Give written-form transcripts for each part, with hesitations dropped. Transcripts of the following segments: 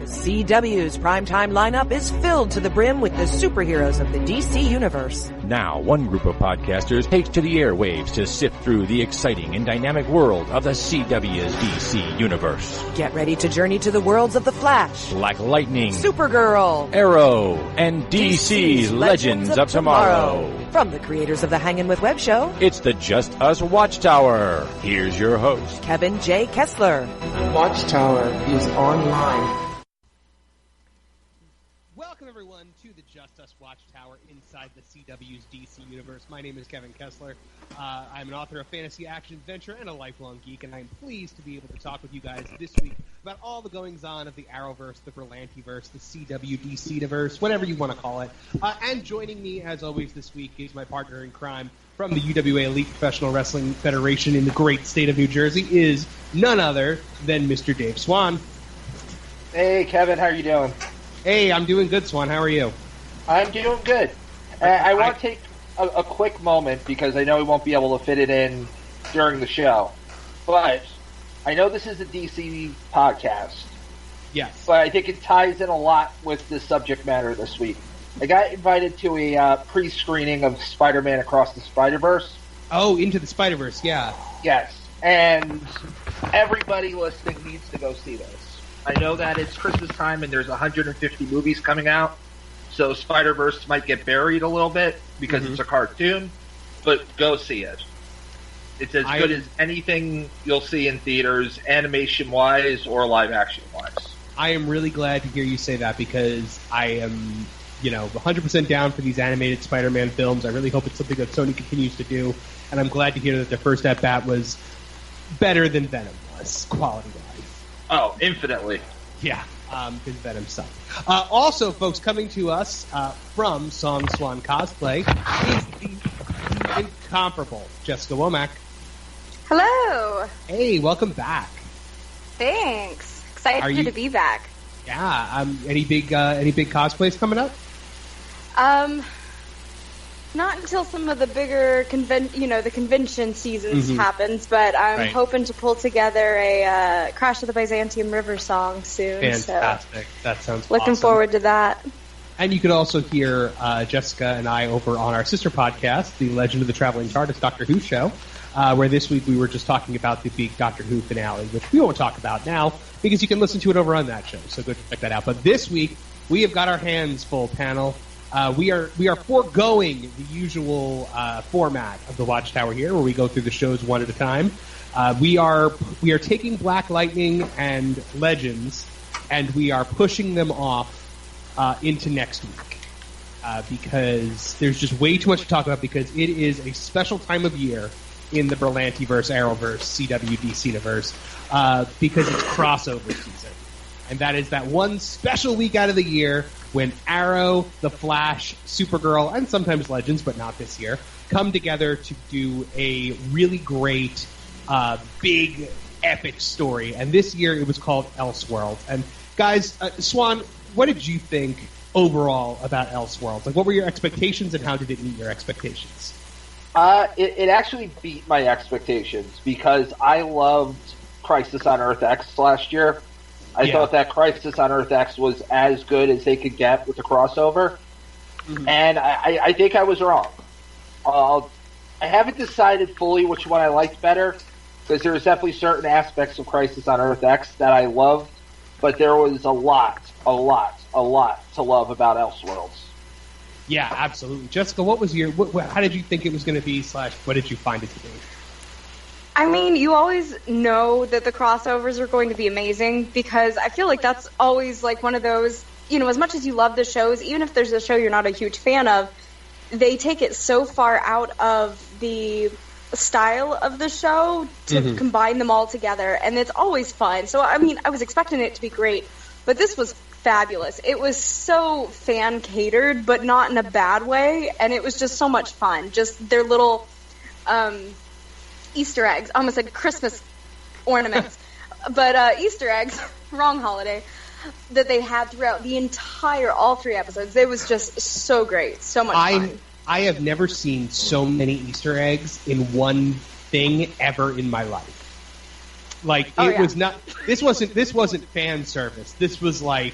CW's primetime lineup is filled to the brim with the superheroes of the DC Universe. Now, one group of podcasters takes to the airwaves to sift through the exciting and dynamic world of the CW's DC Universe. Get ready to journey to the worlds of The Flash, Black Lightning, SuperGirl, Arrow, and DC's Legends of Tomorrow. From the creators of the Hangin with Web show, it's the Just Us Wtachtower. Here's your host, Kevin J Kessler. Wtachtower is online. Welcome, everyone, to the Just Us Wtachtower inside the CW's DC Universe. My name is Kevin Kessler. I'm an author of fantasy action adventure and a lifelong geek, and I'm pleased to be able to talk with you guys this week about all the goings-on of the Arrowverse, the Berlantiverse, the CW DC-diverse, whatever you want to call it. And joining me, as always, this week is my partner in crime from the UWA Elite Professional Wrestling Federation in the great state of New Jersey, is none other than Mr. Dave Swan. Hey, Kevin, how are you doing? Hey, I'm doing good, Swan. How are you? I'm doing good. I want to take a quick moment because I know we won't be able to fit it in during the show. But I know this is a DC podcast. Yes. But I think it ties in a lot with the subject matter this week. I got invited to a pre-screening of Spider-Man Across the Spider-Verse. Oh, Into the Spider-Verse, yeah. Yes. And everybody listening needs to go see this. I know that it's Christmas time and there's 150 movies coming out, so Spider-Verse might get buried a little bit because it's a cartoon, but go see it. It's as good as anything you'll see in theaters, animation-wise or live-action-wise. I am really glad to hear you say that because I am, 100% down for these animated Spider-Man films. I really hope it's something that Sony continues to do, and I'm glad to hear that their first at-bat was better than Venom was, quality-wise. Oh, infinitely. Yeah, because Venom sucked. Also, folks, coming to us from Swan Cosplay is the incomparable Jessica Womack. Hello. Hey, welcome back. Thanks. Excited to be back. Yeah. Any big cosplays coming up? Not until some of the bigger the convention seasons happens, but I'm hoping to pull together a Crash of the Byzantium River song soon. Fantastic. So that sounds looking awesome. forward to that. And you can also hear Jessica and I over on our sister podcast, The Legend of the Traveling TARDIS Doctor Who show, where this week we were just talking about the big Doctor Who finale, which we won't talk about now because you can listen to it over on that show. So go check that out. But this week we have got our hands full, panel. We are foregoing the usual format of the Wtachtower here, where we go through the shows one at a time. We are taking Black Lightning and Legends, and we are pushing them off into next week because there's just way too much to talk about because it is a special time of year in the Berlantiverse, Arrowverse, CW, DC-verse because it's crossover season. And that is that one special week out of the year when Arrow, The Flash, Supergirl, and sometimes Legends, but not this year, come together to do a really great, big, epic story. And this year it was called Elseworlds. And guys, Swan, what did you think overall about Elseworlds? Like, what were your expectations and how did it meet your expectations? It actually beat my expectations because I loved Crisis on Earth X last year. I thought that Crisis on Earth X was as good as they could get with the crossover, and I think I was wrong. I haven't decided fully which one I liked better, because there was definitely certain aspects of Crisis on Earth X that I loved, but there was a lot to love about Elseworlds. Yeah, absolutely. Jessica, what was how did you think it was going to be / what did you find it to be? I mean, you always know that the crossovers are going to be amazing because I feel like that's always like one of those, as much as you love the shows, even if there's a show you're not a huge fan of, they take it so far out of the style of the show to combine them all together, and it's always fun. So, I mean, I was expecting it to be great, but this was fabulous. It was so fan-catered, but not in a bad way, and it was just so much fun. Just their little Easter eggs. I almost said Christmas ornaments. But Easter eggs, wrong holiday, that they had throughout all 3 episodes. It was just so great. So much fun. I have never seen so many Easter eggs in one thing ever in my life. Like it was not. This wasn't fan service. This was like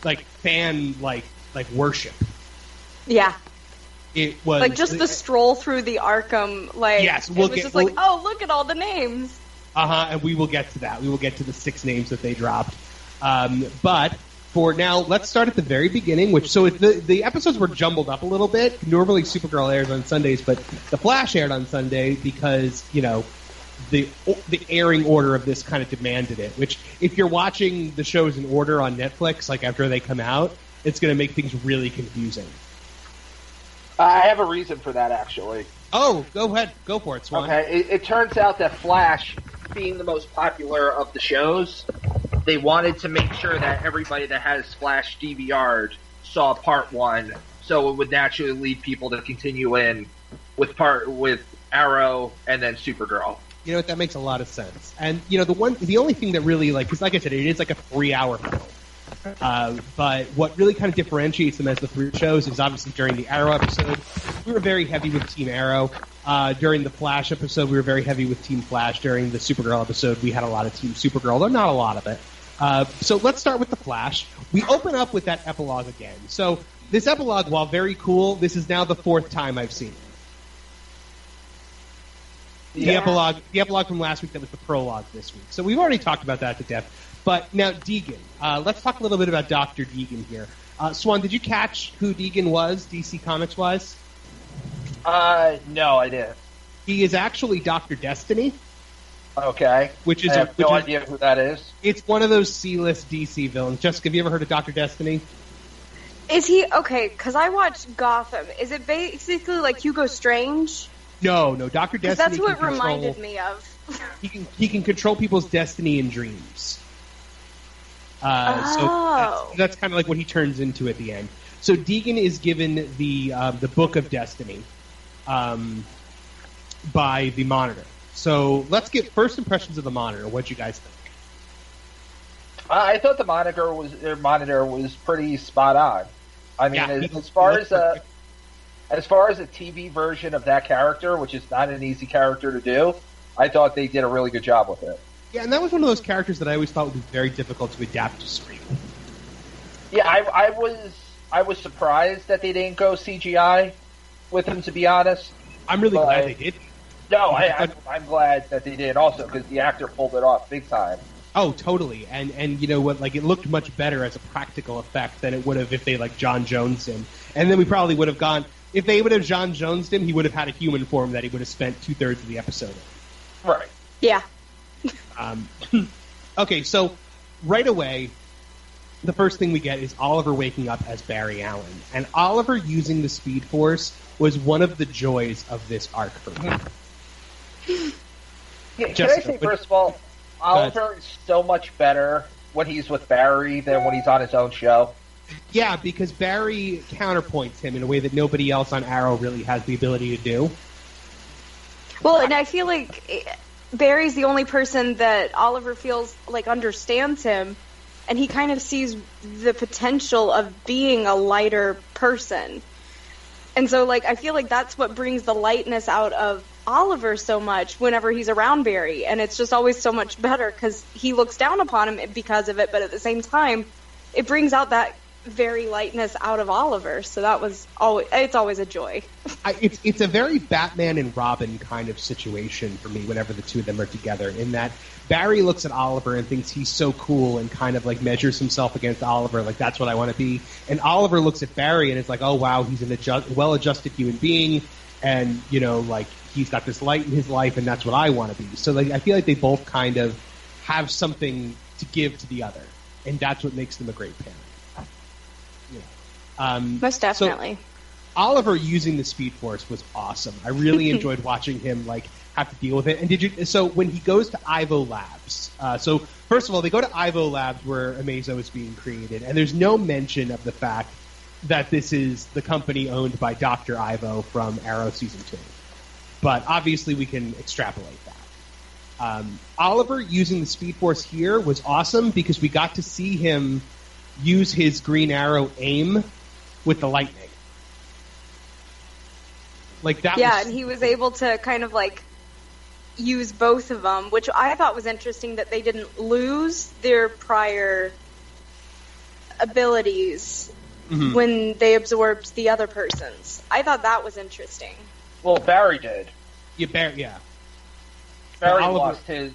fan worship. Yeah. It was like just the stroll through the Arkham. Like yes, look at all the names. And we will get to that. We will get to the 6 names that they dropped. But for now, let's start at the very beginning. The episodes were jumbled up a little bit. Normally, SuperGirl airs on Sundays, but The Flash aired on Sunday because the airing order of this kind of demanded it. Which, if you're watching the shows in order on Netflix, like after they come out, it's going to make things really confusing. I have a reason for that, actually. Oh, go ahead. Go for it, Swan. Okay, it turns out that Flash, being the most popular of the shows, they wanted to make sure that everybody that has Flash DVR'd saw part 1, so it would naturally lead people to continue in with Arrow and then Supergirl. You know what? That makes a lot of sense. And the only thing that really because like I said, it is like a 3-hour film. But what really kind of differentiates them as the 3 shows is obviously during the Arrow episode, we were very heavy with Team Arrow. During the Flash episode, we were very heavy with Team Flash. During the Supergirl episode, we had a lot of Team Supergirl, though not a lot of it. So let's start with the Flash. We open up with that epilogue again. So this epilogue, while very cool, this is now the 4th time I've seen it. Yeah. The epilogue from last week, that was the prologue this week. So we've already talked about that to death. But now Deegan. Let's talk a little bit about Dr. Deegan here. Swan, did you catch who Deegan was, DC Comics-wise? No, I didn't. He is actually Dr. Destiny. Okay. I have no idea who that is. It's one of those C-list DC villains. Jessica, have you ever heard of Dr. Destiny? Is he... Okay, because I watched Gotham. Is it basically like Hugo Strange? No, Dr. Destiny. That's what it reminded me of. He can control people's destiny and dreams. So that's kind of like what he turns into at the end. So Deegan is given the Book of Destiny by the Monitor. So let's get first impressions of the Monitor. What do you guys think? I thought the Monitor was pretty spot on. I mean, as far as a TV version of that character, which is not an easy character to do, I thought they did a really good job with it. Yeah, and that was one of those characters that I always thought would be very difficult to adapt to screen. Yeah, I was surprised that they didn't go CGI with him, to be honest. I'm really glad they did. No, I'm glad that they did also, because the actor pulled it off big time. Oh, totally. And you know what? Like, it looked much better as a practical effect than it would have if they, like, John Jonesed him. And then we probably would have gone... If they would have John Jonesed him, he would have had a human form that he would have spent 2/3 of the episode in. Right. Yeah. Okay, so right away, the first thing we get is Oliver waking up as Barry Allen. And Oliver using the Speed Force was one of the joys of this arc for me. Can I say, first of all, Oliver is so much better when he's with Barry than when he's on his own show. Yeah, because Barry counterpoints him in a way that nobody else on Arrow really has the ability to do. Well, and I feel like Barry's the only person that Oliver feels like understands him, and he kind of sees the potential of being a lighter person. And so, like, I feel like that's what brings the lightness out of Oliver so much whenever he's around Barry, and it's just always so much better because he looks down upon him because of it, but at the same time, it brings out that very lightness out of Oliver, so it's always a joy. It's a very Batman and Robin kind of situation for me whenever the two of them are together, in that Barry looks at Oliver and thinks he's so cool and kind of like measures himself against Oliver, like that's what I want to be. And Oliver looks at Barry and it's like, oh wow, he's an well-adjusted human being, and you know, like he's got this light in his life, and that's what I want to be. So like I feel like they both kind of have something to give to the other, and that's what makes them a great pair. Most definitely. So, Oliver using the Speed Force was awesome. I really enjoyed watching him like have to deal with it. And so when he goes to Ivo Labs, so first of all, they go to Ivo Labs where Amazo is being created, and there's no mention of the fact that this is the company owned by Dr. Ivo from Arrow Season 2. But obviously we can extrapolate that. Oliver using the Speed Force here was awesome because we got to see him use his Green Arrow aim with the lightning. Like that. Yeah, and he was able to kind of like use both of them, which I thought was interesting that they didn't lose their prior abilities when they absorbed the other person's. I thought that was interesting. Well, Barry did. Yeah. Barry lost his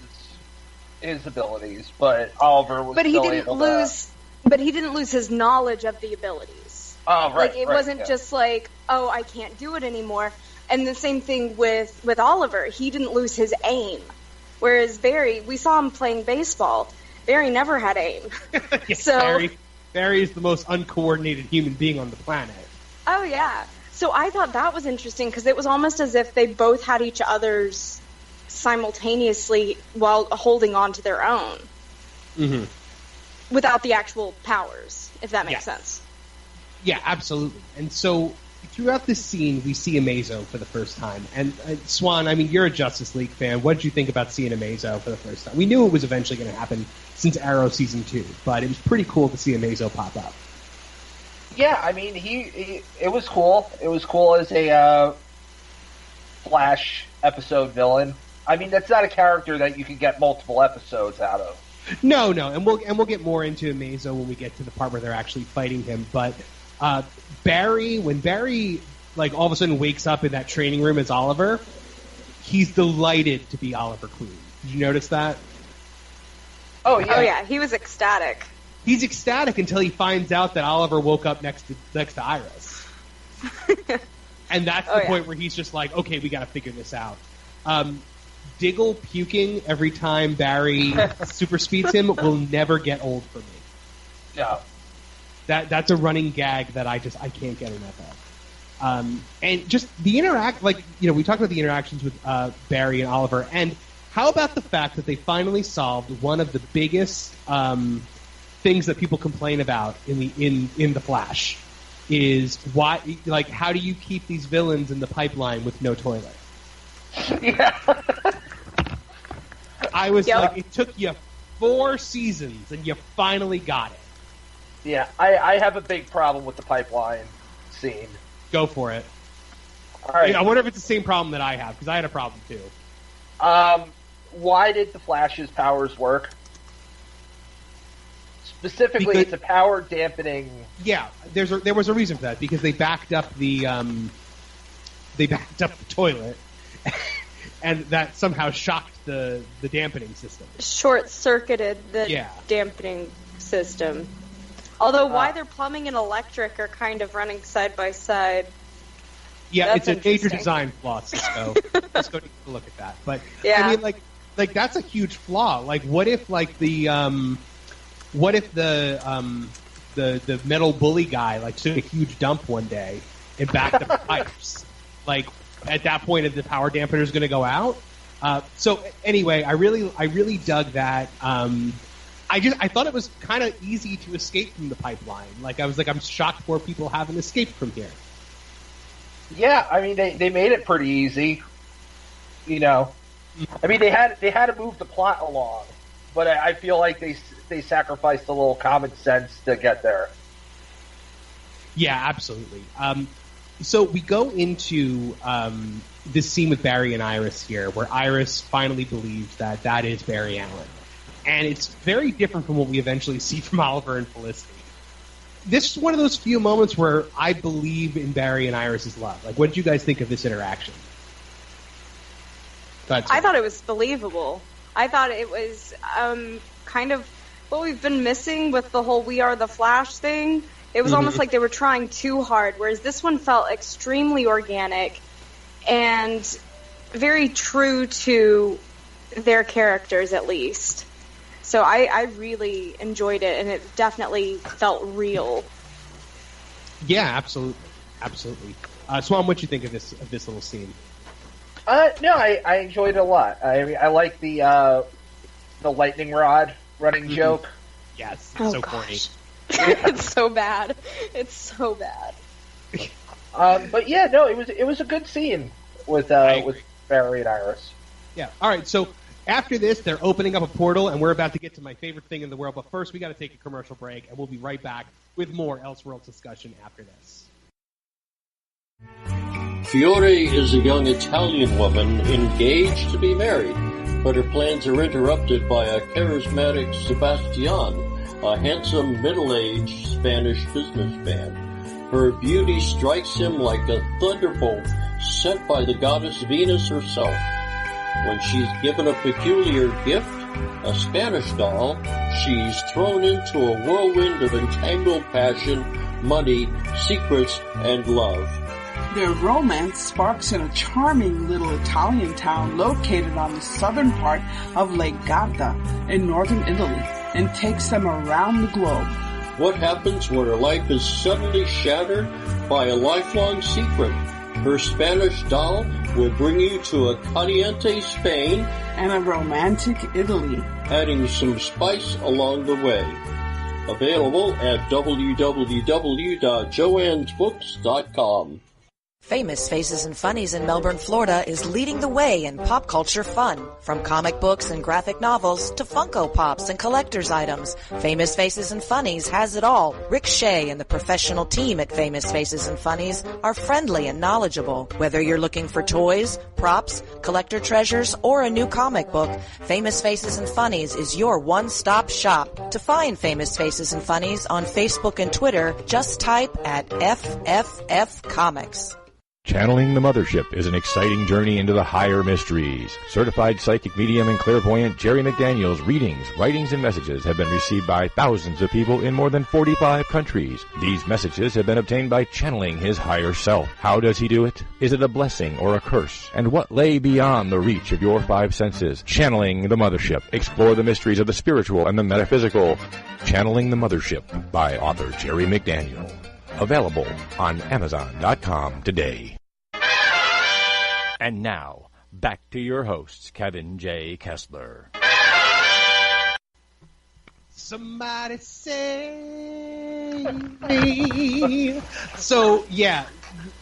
abilities, but Oliver was But he didn't lose his knowledge of the abilities. Oh, right. Like, it wasn't just like, oh, I can't do it anymore. And the same thing with Oliver. He didn't lose his aim. Whereas Barry, we saw him playing baseball. Barry never had aim. Yeah, Barry is the most uncoordinated human being on the planet. Oh, yeah. So I thought that was interesting because it was almost as if they both had each other's simultaneously while holding on to their own. Mm-hmm. Without the actual powers, if that makes sense. Yeah, absolutely. And so throughout this scene, we see Amazo for the first time. And Swan, I mean, you're a Justice League fan. What did you think about seeing Amazo for the first time? We knew it was eventually going to happen since Arrow Season 2, but it was pretty cool to see Amazo pop up. Yeah, I mean, it was cool. It was cool as a Flash episode villain. I mean, that's not a character that you can get multiple episodes out of. No, and we'll get more into Amazo when we get to the part where they're actually fighting him. But when Barry like all of a sudden wakes up in that training room as Oliver, he's delighted to be Oliver Queen. Did you notice that? Oh yeah, he was ecstatic. He's ecstatic until he finds out that Oliver woke up next to Iris, and that's the point where he's just like, okay, we got to figure this out. Diggle puking every time Barry super speeds him will never get old for me. No. That's a running gag that I can't get enough of. And just the we talked about the interactions with Barry and Oliver, and how about the fact that they finally solved one of the biggest things that people complain about in the Flash is why, like, how do you keep these villains in the pipeline with no toilet? Yeah. I was like, it took you 4 seasons and you finally got it. Yeah, I have a big problem with the pipeline scene. Go for it. All right. I wonder if it's the same problem that I have, because I had a problem too. Why did the Flash's powers work? Specifically, it's a power dampening. Yeah, there was a reason for that, because they backed up the toilet, and that somehow shocked the dampening system. Short-circuited the dampening system. Although why they're plumbing and electric are kind of running side by side. Yeah, it's a major design flaw, Cisco. Let's go take a look at that. But I mean, like that's a huge flaw. Like, what if the metal bully guy like took a huge dump one day and backed up the pipes? Like, at that point, the power dampener is going to go out. So anyway, I really dug that. I thought it was kind of easy to escape from the pipeline. Like, I was like, I'm shocked more people haven't escaped from here. Yeah, I mean, they made it pretty easy. You know, I mean, they had to move the plot along, but I feel like they sacrificed a little common sense to get there. Yeah, absolutely. So we go into this scene with Barry and Iris here, where Iris finally believes that is Barry Allen. And it's very different from what we eventually see from Oliver and Felicity. This is one of those few moments where I believe in Barry and Iris' love. Like, what did you guys think of this interaction? I thought it was believable. I thought it was kind of what we've been missing with the whole We Are the Flash thing. It was almost like they were trying too hard, whereas this one felt extremely organic and very true to their characters, at least. So I really enjoyed it, and it definitely felt real. Yeah, absolutely. Swan, what do you think of this little scene? No, I enjoyed it a lot. I mean, I like the lightning rod running joke. Yes, so corny. It's so bad. It's so bad. But yeah, no, it was a good scene with Barry and Iris. Yeah. All right. So after this, they're opening up a portal, and we're about to get to my favorite thing in the world. But first, we got to take a commercial break, and we'll be right back with more Elseworlds discussion after this. Fiore is a young Italian woman engaged to be married, but her plans are interrupted by a charismatic Sebastian, a handsome middle-aged Spanish businessman. Her beauty strikes him like a thunderbolt sent by the goddess Venus herself. When she's given a peculiar gift, a Spanish doll, she's thrown into a whirlwind of entangled passion, money, secrets, and love. Their romance sparks in a charming little Italian town located on the southern part of Lake Garda in northern Italy and takes them around the globe. What happens when her life is suddenly shattered by a lifelong secret? Her Spanish doll will bring you to a caliente Spain and a romantic Italy, adding some spice along the way. Available at www.joannesbooks.com. Famous Faces and Funnies in Melbourne, Florida is leading the way in pop culture fun. From comic books and graphic novels to Funko Pops and collector's items, Famous Faces and Funnies has it all. Rick Shea and the professional team at Famous Faces and Funnies are friendly and knowledgeable. Whether you're looking for toys, props, collector treasures, or a new comic book, Famous Faces and Funnies is your one-stop shop. To find Famous Faces and Funnies on Facebook and Twitter, just type at FFF Comics. Channeling the Mothership is an exciting journey into the higher mysteries. Certified psychic medium and clairvoyant Jerry McDaniel's readings, writings, and messages have been received by thousands of people in more than 45 countries. These messages have been obtained by channeling his higher self. How does he do it? Is it a blessing or a curse? And what lay beyond the reach of your five senses? Channeling the Mothership. Explore the mysteries of the spiritual and the metaphysical. Channeling the Mothership by author Jerry McDaniel. Available on Amazon.com today. And now, back to your hosts, Kevin J. Kessler. Somebody save me. So, yeah,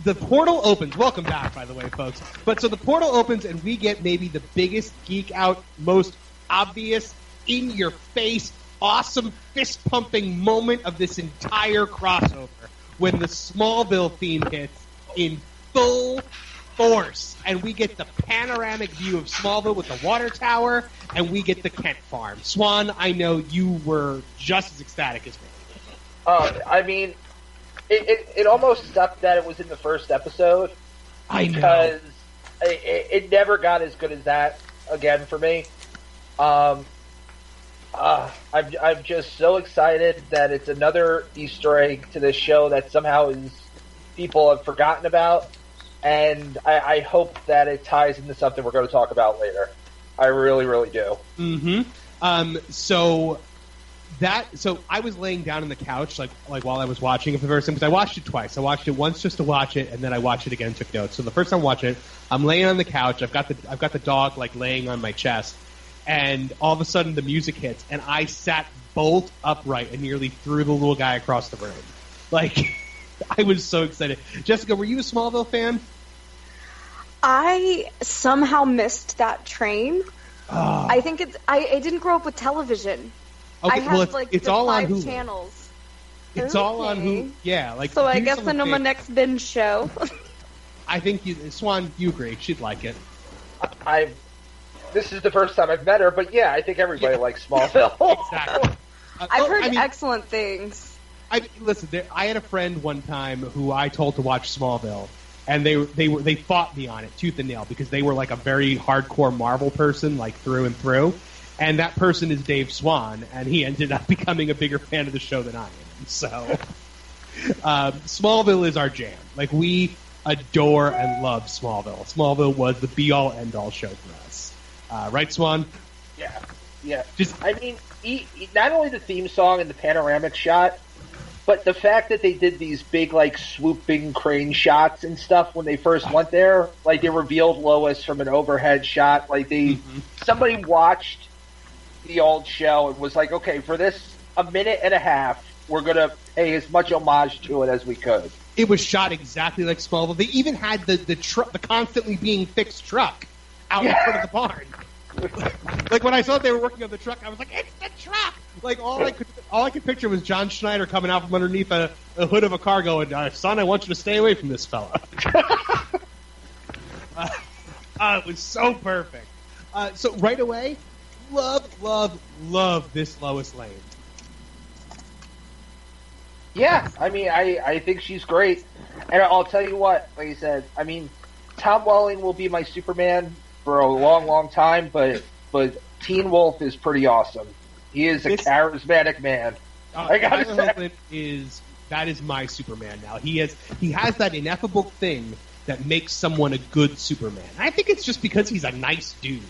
the portal opens. Welcome back, by the way, folks. But so the portal opens and we get maybe the biggest geek out, most obvious, in-your-face, awesome fist-pumping moment of this entire crossover. When the Smallville theme hits in full force, and we get the panoramic view of Smallville with the water tower, and we get the Kent farm. Swan, I know you were just as ecstatic as me. I mean, it almost sucked that it was in the first episode. I know. Because it never got as good as that again for me. I'm just so excited that it's another Easter egg to this show that somehow people have forgotten about, and I hope that it ties into something we're going to talk about later. I really, really do. Mm-hmm. So I was laying down on the couch like while I was watching it for the first time, because I watched it twice. I watched it once just to watch it, and then I watched it again and took notes. So the first time watching it, I'm laying on the couch. I've got the dog like laying on my chest. And all of a sudden the music hits, and I sat bolt upright and nearly threw the little guy across the room. Like, I was so excited. Jessica, were you a Smallville fan? I somehow missed that train. Oh. I think I didn't grow up with television. Okay, I have it's the all 5 on Hulu. Channels. It's all on Hulu. Yeah, so I guess I'm my next binge show. I think Swan, you agree? She'd like it. This is the first time I've met her, but yeah, I think everybody likes Smallville. Exactly. I've heard excellent things. Listen, I had a friend one time who I told to watch Smallville, and they fought me on it tooth and nail because they were like a very hardcore Marvel person, like through and through. And that person is Dave Swan, and he ended up becoming a bigger fan of the show than I am. So, Smallville is our jam. Like, we adore and love Smallville. Smallville was the be-all, end-all show for us. Right, Swan? Yeah. I mean, not only the theme song and the panoramic shot, but the fact that they did these big, like, swooping crane shots and stuff when they first went there. Like, they revealed Lois from an overhead shot. Like, somebody watched the old show and was like, okay, for this a minute and a half, we're going to pay as much homage to it as we could. It was shot exactly like Smallville. They even had the constantly being fixed truck out in front of the barn. Like, when I saw they were working on the truck, I was like, it's the truck! Like, all I could picture was John Schneider coming out from underneath a hood of a car going, son, I want you to stay away from this fella. It was so perfect. So right away, love this Lois Lane. Yeah, I mean, I think she's great. And I'll tell you what, like you said, I mean, Tom Welling will be my Superman for a long, long time, but Teen Wolf is pretty awesome. He is a charismatic man. I gotta say. That is my Superman now. He has that ineffable thing that makes someone a good Superman. I think it's just because he's a nice dude.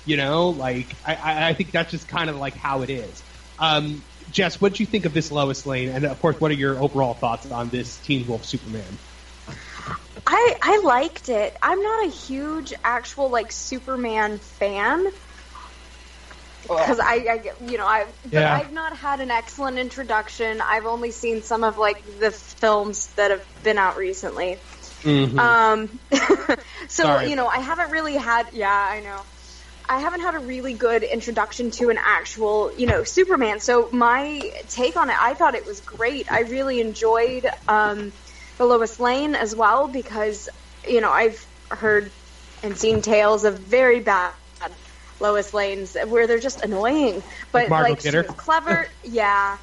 You know, like, I think that's just kind of like how it is. Jess, what did you think of this Lois Lane? And, of course, what are your overall thoughts on this Teen Wolf Superman? I liked it. I'm not a huge actual, like, Superman fan. Because I've not had an excellent introduction. I've only seen some of, like, the films that have been out recently. Mm-hmm. So, Sorry. I haven't really had, I know. I haven't had a really good introduction to an actual, Superman. So my take on it, I thought it was great. I really enjoyed the Lois Lane as well because, I've heard and seen tales of very bad Lois Lanes where they're just annoying. But, she was clever. Yeah.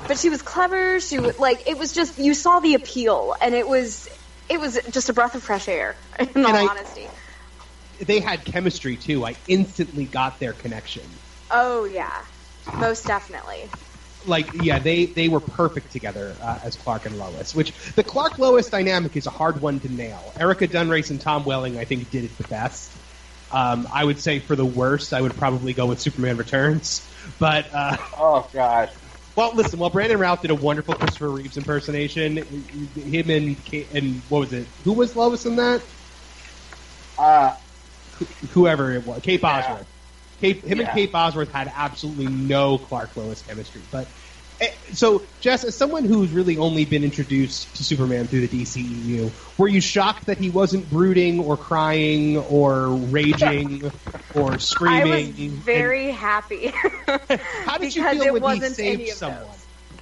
But she was clever. She was, it was just, you saw the appeal, and it was just a breath of fresh air, in all honesty. They had chemistry, too. I instantly got their connection. Oh, yeah. Most definitely. They were perfect together as Clark and Lois, which the Clark-Lois dynamic is a hard one to nail. Erica Dunrace and Tom Welling, I think, did it the best. I would say for the worst, I would probably go with Superman Returns. But oh, God. Well, listen, while Brandon Routh did a wonderful Christopher Reeves impersonation, him and what was it? Who was Lois in that? Whoever it was, Kate Bosworth. And Kate Bosworth had absolutely no Clark-Lois chemistry. But so, Jess, as someone who's really only been introduced to Superman through the DCEU, were you shocked that he wasn't brooding or crying or raging or screaming? I was very happy. How did you feel when he saved someone?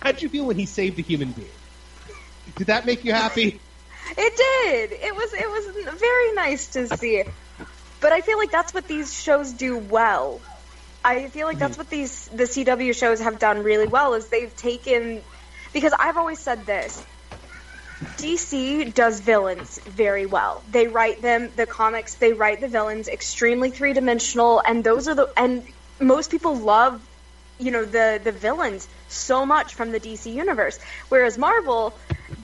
How did you feel when he saved a human being? Did that make you happy? It did. It was very nice to see. But I feel like that's what these shows do well. I feel like that's what the CW shows have done really well is they've taken... Because I've always said this. DC does villains very well. They write them, the comics, they write the villains extremely three-dimensional, and and most people love, the villains so much from the DC universe. Whereas Marvel,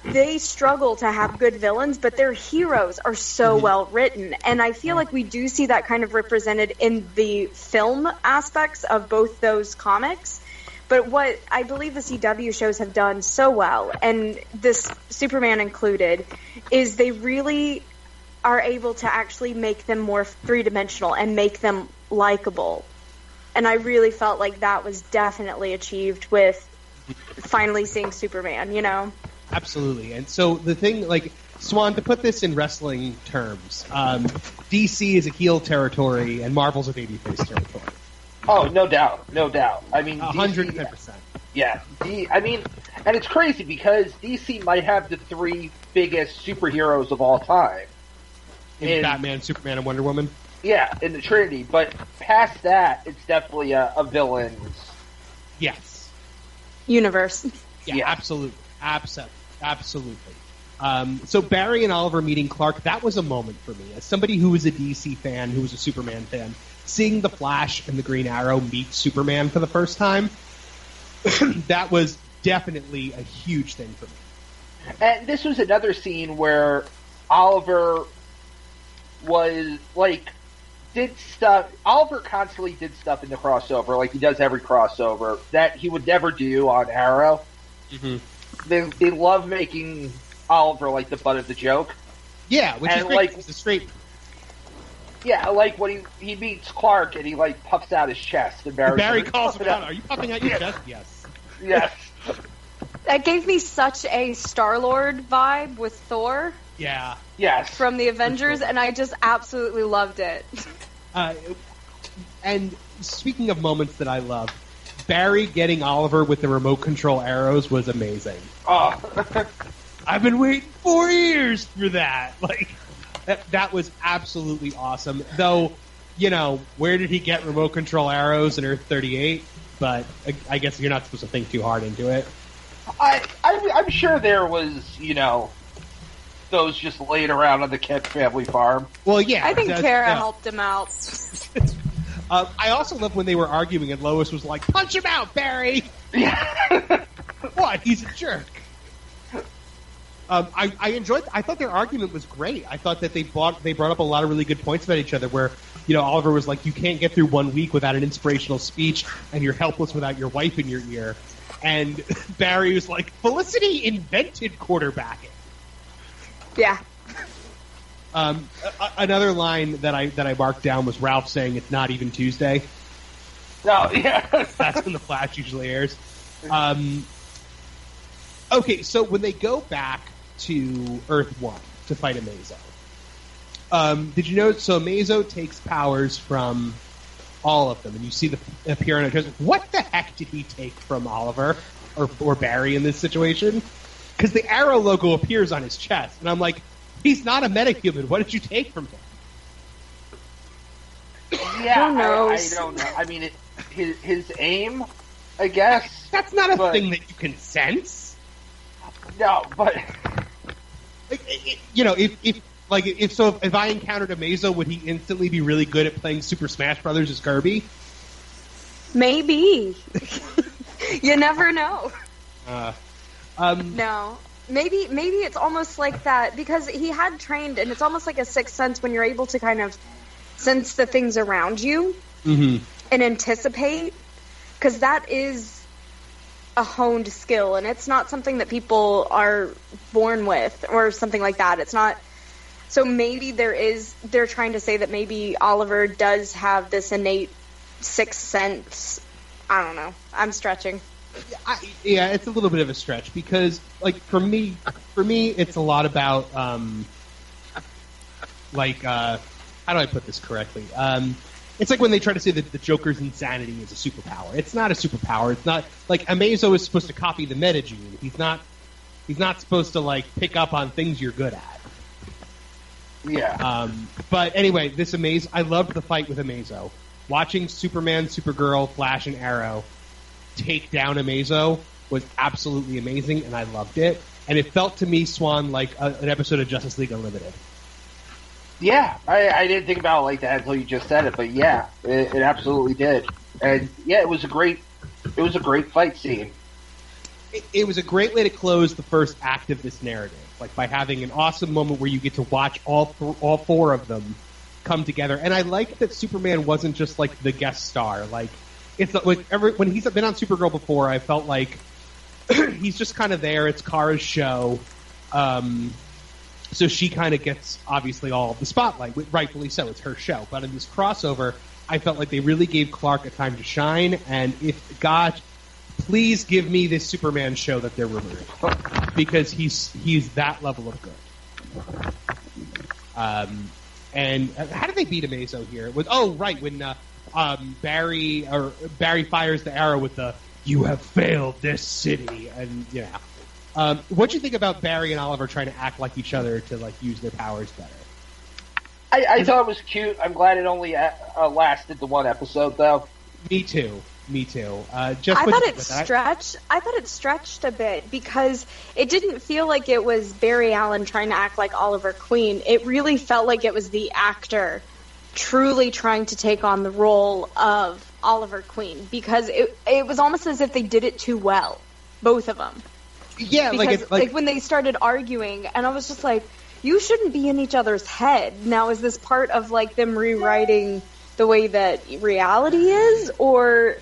they struggle to have good villains, but their heroes are so well written. And I feel like we do see that kind of represented in the film aspects of both those comics. But what I believe the CW shows have done so well, and this Superman included, is they really are able to actually make them more three-dimensional and make them likable. And I really felt like that was definitely achieved with finally seeing Superman, Absolutely. And so the thing, Swan, to put this in wrestling terms, DC is a heel territory and Marvel's a babyface territory. Oh, no doubt. I mean, 110%. Yeah. And it's crazy because DC might have the three biggest superheroes of all time. In Batman, Superman, and Wonder Woman? Yeah, in the Trinity. But past that, it's definitely a villain's... Yes. Universe. Yeah, absolutely. Absolutely. So Barry and Oliver meeting Clark, that was a moment for me. As somebody who was a DC fan, who was a Superman fan, seeing the Flash and the Green Arrow meet Superman for the first time, that was definitely a huge thing for me. And this was another scene where Oliver was, did stuff... Oliver constantly did stuff in the crossover, like he does every crossover, that he would never do on Arrow. Mm-hmm. They love making Oliver, the butt of the joke. Yeah, which is great. He's a straight... Yeah, when he meets Clark and he, puffs out his chest. And Barry calls him out. Are you puffing out your chest? Yes. Yes. That gave me such a Star-Lord vibe with Thor. Yeah. Yes. From the Avengers, and I just absolutely loved it. And speaking of moments that I love, Barry getting Oliver with the remote control arrows was amazing. Oh. I've been waiting 4 years for that. That was absolutely awesome. Though, where did he get remote control arrows in Earth 38? But I guess you're not supposed to think too hard into it. I'm sure there was, those just laid around on the Kent family farm. Well, yeah. I think Kara helped him out. I also love when they were arguing and Lois was like, punch him out, Barry! Yeah. What? He's a jerk. I thought their argument was great. I thought that they brought up a lot of really good points about each other where, Oliver was like, you can't get through 1 week without an inspirational speech and you're helpless without your wife in your ear. And Barry was like, Felicity invented quarterbacking. Yeah. Another line that I marked down was Ralph saying it's not even Tuesday. No, yeah. That's when the Flash usually airs. Okay, so when they go back to Earth 1 to fight Amazo, did you notice? So Amazo takes powers from all of them, and you see the appear on it. What the heck did he take from Oliver or Barry in this situation? Because the Arrow logo appears on his chest, and I'm like, he's not a metahuman. What did you take from him? Yeah, who knows? I don't know. I mean, his aim, I guess. That's not a thing that you can sense. No, but if I encountered Amazo, would he instantly be really good at playing Super Smash Brothers as Kirby? Maybe. You never know. No. Maybe it's almost like that, because he had trained, and it's almost like a sixth sense when you're able to kind of sense the things around you and anticipate, because that is a honed skill, and it's not something that people are born with or something like that. It's not. So maybe they're trying to say that maybe Oliver does have this innate sixth sense. I don't know. I'm stretching. Yeah, it's a little bit of a stretch because, like, for me, it's a lot about, how do I put this correctly? It's like when they try to say that the Joker's insanity is a superpower. It's not a superpower. It's not like Amazo is supposed to copy the meta gene. He's not supposed to like pick up on things you're good at. Yeah. But anyway, I loved the fight with Amazo. Watching Superman, Supergirl, Flash, and Arrow take down Amazo was absolutely amazing, and I loved it. And it felt to me, Swan, like an episode of Justice League Unlimited. Yeah, I didn't think about it like that until you just said it, but yeah, it absolutely did. And yeah, it was a great fight scene. It was a great way to close the first act of this narrative, like by having an awesome moment where you get to watch all four of them come together. And I liked that Superman wasn't just like the guest star. Like, it's not, like when he's been on Supergirl before, I felt like he's just kind of there. It's Kara's show. So she kind of gets, obviously, all of the spotlight, rightfully so. It's her show. But in this crossover, I felt like they really gave Clark a time to shine. And if, God, please give me this Superman show that they're rumoring. Because he's that level of good. And how did they beat Amazo here? When Barry fires the arrow with the "You have failed this city," and yeah. What do you think about Barry and Oliver trying to act like each other to like use their powers better? I thought it was cute. I'm glad it only lasted the one episode, though. Me too. I thought it stretched a bit because it didn't feel like it was Barry Allen trying to act like Oliver Queen. It really felt like it was the actor truly trying to take on the role of Oliver Queen, because it was almost as if they did it too well, both of them. Yeah, because, like when they started arguing, and I was just like, you shouldn't be in each other's head. Now, is this part of like them rewriting the way that reality is, or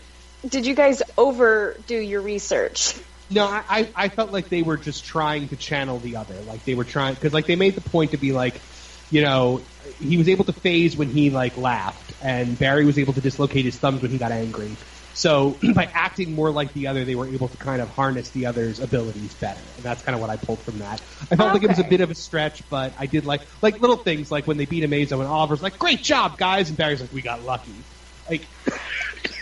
did you guys overdo your research? No, I felt like they were just trying to channel the other. Like they were trying, because like they made the point to be like, you know, he was able to phase when he like laughed, and Barry was able to dislocate his thumbs when he got angry. So by acting more like the other, they were able to kind of harness the other's abilities better, and that's kind of what I pulled from that. I felt like it was a bit of a stretch, but I did like little things like when they beat Amazo and Oliver's like, "Great job, guys," and Barry's like, "We got lucky." Like,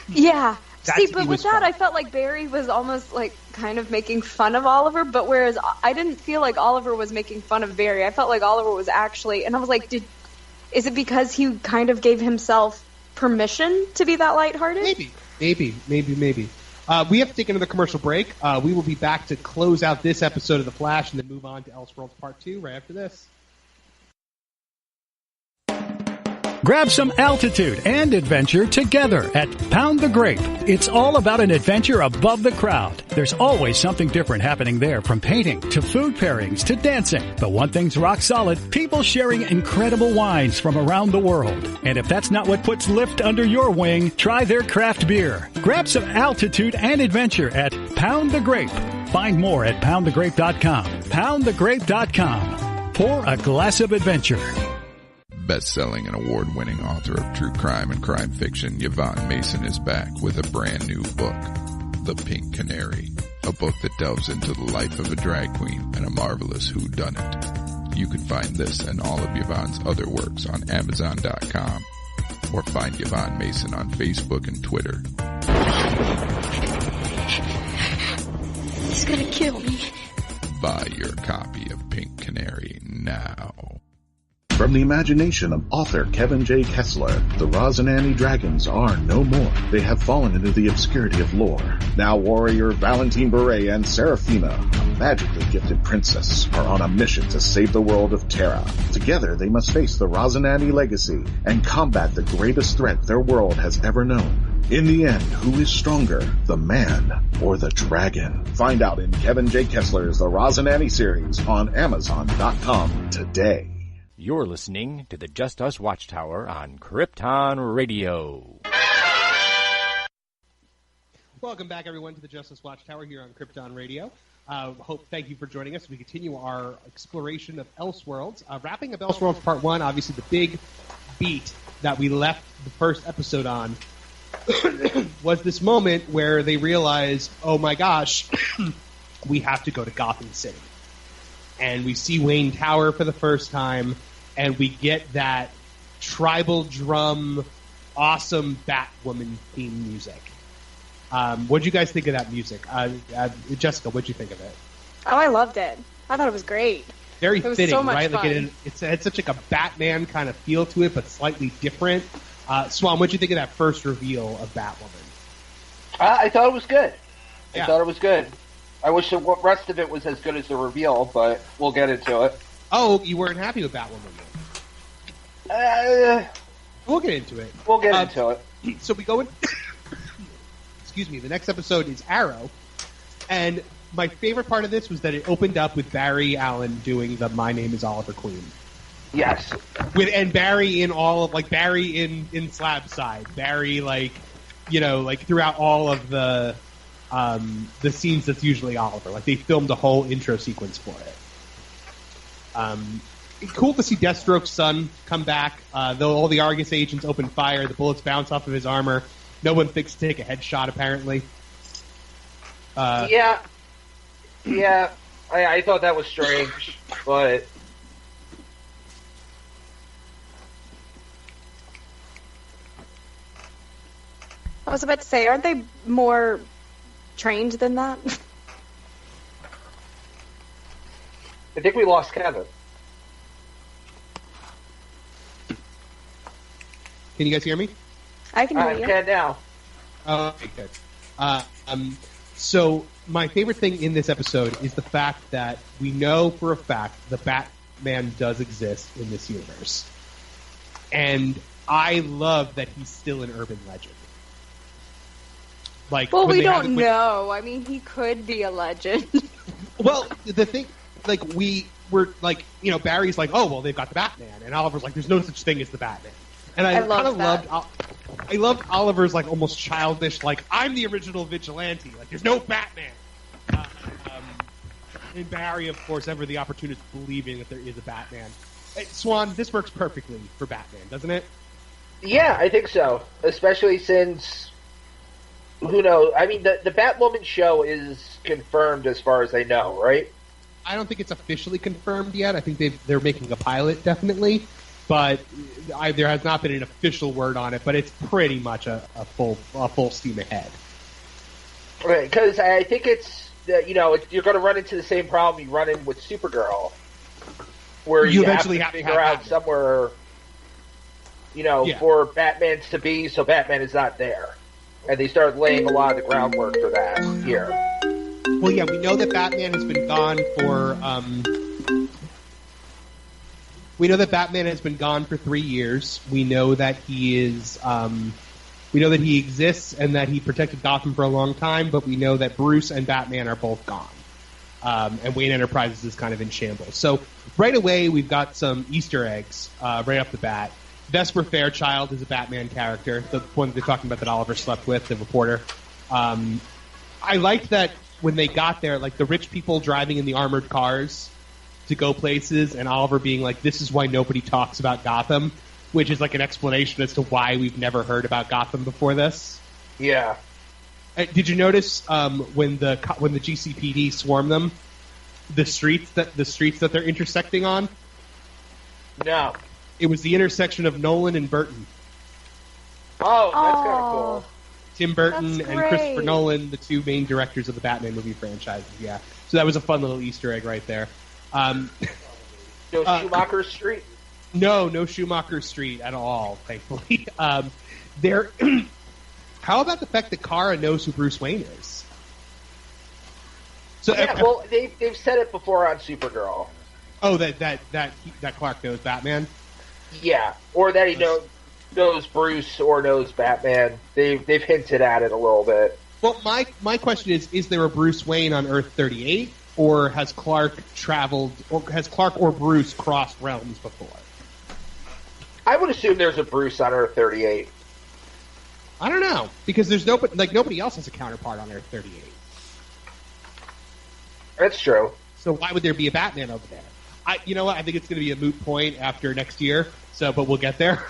yeah, See, but with that, I felt like Barry was almost like kind of making fun of Oliver, but whereas I didn't feel like Oliver was making fun of Barry. I felt like Oliver was actually, and I was like, is it because he kind of gave himself permission to be that lighthearted? Maybe. We have to take another commercial break. We will be back to close out this episode of The Flash and then move on to Elseworlds Part 2 right after this. Grab some altitude and adventure together at Pound the Grape. It's all about an adventure above the crowd. There's always something different happening there, from painting to food pairings to dancing. But one thing's rock solid, people sharing incredible wines from around the world. And if that's not what puts Lift under your wing, try their craft beer. Grab some altitude and adventure at Pound the Grape. Find more at poundthegrape.com. Poundthegrape.com. Pour a glass of adventure. Best-selling and award-winning author of true crime and crime fiction, Yvonne Mason is back with a brand new book, The Pink Canary, a book that delves into the life of a drag queen and a marvelous whodunit. You can find this and all of Yvonne's other works on Amazon.com, or find Yvonne Mason on Facebook and Twitter. He's gonna kill me. Buy your copy of Pink Canary now. From the imagination of author Kevin J. Kessler, the Rosinanti dragons are no more. They have fallen into the obscurity of lore. Now warrior Valentine Beret and Seraphina, a magically gifted princess, are on a mission to save the world of Terra. Together they must face the Rosinanti legacy and combat the greatest threat their world has ever known. In the end, who is stronger, the man or the dragon? Find out in Kevin J. Kessler's The Rosinanti series on Amazon.com today. You're listening to the Just Us Watchtower on Krypton Radio. Welcome back, everyone, to the Just Us Watchtower here on Krypton Radio. Thank you for joining us. We continue our exploration of Elseworlds. Wrapping up Elseworlds Part 1, obviously the big beat that we left the first episode on was this moment where they realized, oh my gosh, we have to go to Gotham City. And we see Wayne Tower for the first time, and we get that tribal drum, awesome Batwoman theme music. What'd you guys think of that music? Jessica, what'd you think of it? Oh, I loved it. I thought it was great. Very fitting, so much right? fun. Like it had such like a Batman kind of feel to it, but slightly different. Swan, what'd you think of that first reveal of Batwoman? I thought it was good. Yeah. I thought it was good. I wish the rest of it was as good as the reveal, but we'll get into it. Oh, you weren't happy with Batwoman then? We'll get into it. We'll get into it. So we go in... Excuse me. The next episode is Arrow. And my favorite part of this was that it opened up with Barry Allen doing the My Name is Oliver Queen. Yes. And Barry in all of... Like, Barry in Slab Side. Barry, like, you know, like, throughout all of the scenes that's usually Oliver. Like, they filmed a whole intro sequence for it. Cool to see Deathstroke's son come back. Though all the Argus agents open fire, the bullets bounce off of his armor. No one thinks to take a headshot, apparently. Yeah. I thought that was strange, but... I was about to say, aren't they more trained than that? I think we lost Kevin. Can you guys hear me? I can hear you. I can now. Okay, good. So my favorite thing in this episode is the fact that we know for a fact the Batman does exist in this universe. And I love that he's still an urban legend. Like, well, we don't know. I mean, he could be a legend. Well, the thing, like, we were, like, you know, Barry's like, oh, well, they've got the Batman. And Oliver's like, there's no such thing as the Batman. And I kind of loved Oliver's, like, almost childish, like, I'm the original vigilante. Like, there's no Batman. And Barry, of course, ever the opportunist believing that there is a Batman. Hey, Swan, this works perfectly for Batman, doesn't it? Yeah, I think so. Especially since, who knows? I mean, the Batwoman show is confirmed as far as I know, right? I don't think it's officially confirmed yet. I think they're making a pilot, definitely. But there has not been an official word on it, but it's pretty much a full steam ahead. Because I think it's, you're going to run into the same problem you run in with Supergirl, where you eventually have to figure out somewhere, for Batman to be, so Batman is not there. And they start laying a lot of the groundwork for that here. Well, yeah, we know that Batman has been gone for, 3 years. We know that he is, we know that he exists and that he protected Gotham for a long time, but we know that Bruce and Batman are both gone. And Wayne Enterprises is kind of in shambles. So right away, we've got some Easter eggs right off the bat. Vesper Fairchild is a Batman character, the one that they're talking about that Oliver slept with, the reporter. I liked that when they got there, like the rich people driving in the armored cars to go places, and Oliver being like, this is why nobody talks about Gotham, which is like an explanation as to why we've never heard about Gotham before this. Yeah. Did you notice when the GCPD swarm them, the streets that they're intersecting on? No. It was the intersection of Nolan and Burton. Oh, that's kind of cool. Tim Burton and Christopher Nolan, the two main directors of the Batman movie franchises. Yeah, so that was a fun little Easter egg right there. No Schumacher Street? No Schumacher Street at all, thankfully. How about the fact that Kara knows who Bruce Wayne is? So well, they've said it before on Supergirl. Oh, that Clark knows Batman? Yeah, or that he knows Bruce or knows Batman. They've hinted at it a little bit. Well, my question is there a Bruce Wayne on Earth 38, or has Clark traveled, or has Clark or Bruce crossed realms before? I would assume there's a Bruce on Earth 38. I don't know, because there's nobody else has a counterpart on Earth 38. That's true. So why would there be a Batman over there? You know what? I think it's going to be a moot point after next year. But we'll get there.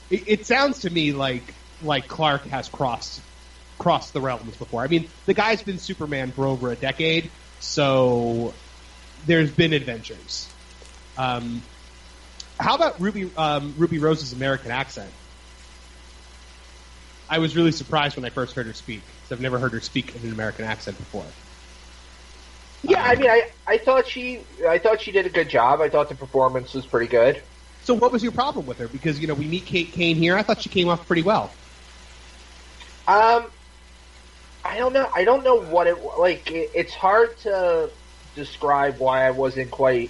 It sounds to me like Clark has crossed the realms before. I mean, the guy's been Superman for over a decade, so there's been adventures. How about Ruby Rose's American accent? I was really surprised when I first heard her speak, because I've never heard her speak in an American accent before. Yeah, I mean, I thought she did a good job. I thought the performance was pretty good. So what was your problem with her? Because, we meet Kate Kane here. I thought she came off pretty well. I don't know. I don't know what it... Like, it's hard to describe why I wasn't quite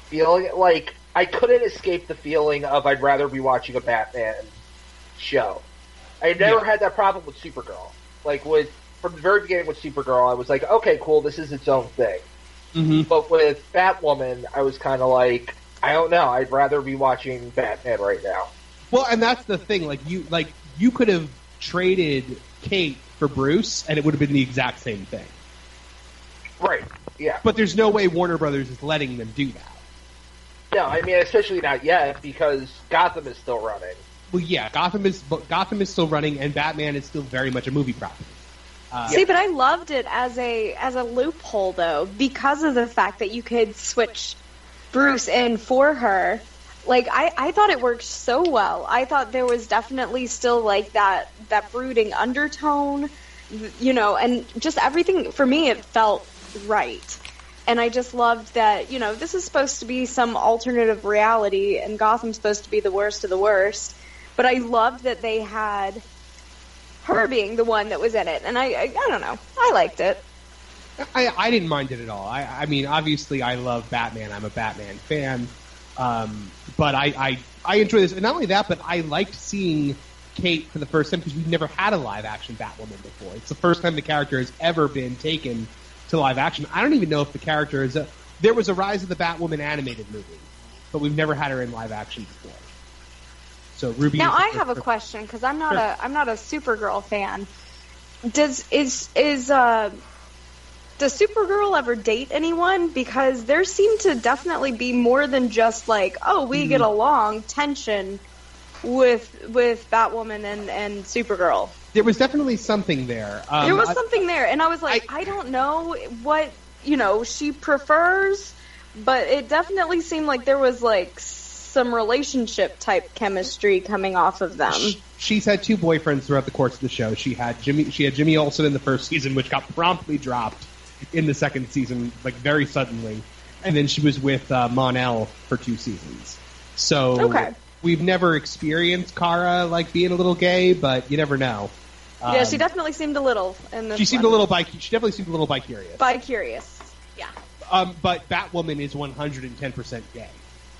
feeling it. Like, I couldn't escape the feeling of I'd rather be watching a Batman show. I never had that problem with Supergirl. Like, from the very beginning with Supergirl, I was like, okay, cool, this is its own thing. Mm-hmm. But with Batwoman, I was kind of like... I don't know. I'd rather be watching Batman right now. Well, and that's the thing. You could have traded Kate for Bruce, and it would have been the exact same thing. Right. Yeah. But there's no way Warner Brothers is letting them do that. No, I mean, especially not yet, because Gotham is still running. Well, yeah, Gotham is still running, and Batman is still very much a movie property. See, but I loved it as a loophole, though, because of the fact that you could switch Bruce in for her. Like, I thought it worked so well. I thought there was definitely still, like, that brooding undertone, and just everything, for me, it felt right. And I just loved that, this is supposed to be some alternative reality, and Gotham's supposed to be the worst of the worst. But I loved that they had her being the one that was in it. And I don't know. I liked it. I didn't mind it at all. I mean, obviously, I love Batman. I'm a Batman fan. But I enjoy this. And not only that, but I liked seeing Kate for the first time because we've never had a live-action Batwoman before. It's the first time the character has ever been taken to live action. I don't even know if the character is there was a Rise of the Batwoman animated movie, but we've never had her in live action before. So Ruby. Now I have a question because I'm not a Supergirl fan. Does Supergirl ever date anyone? Because there seemed to definitely be more than just like, oh, we get along tension with Batwoman and Supergirl. There was definitely something there. There was something there, and I was like, I don't know what she prefers, but it definitely seemed like there was like some relationship type chemistry coming off of them. She's had 2 boyfriends throughout the course of the show. She had Jimmy Olsen in the first season, which got promptly dropped in the second season, like very suddenly. And then she was with Mon-El for 2 seasons. So we've never experienced Kara like being a little gay, but you never know. Yeah, she definitely seemed a little in this. She definitely seemed a little bi-curious. Bi-curious, yeah. But Batwoman is 110% gay.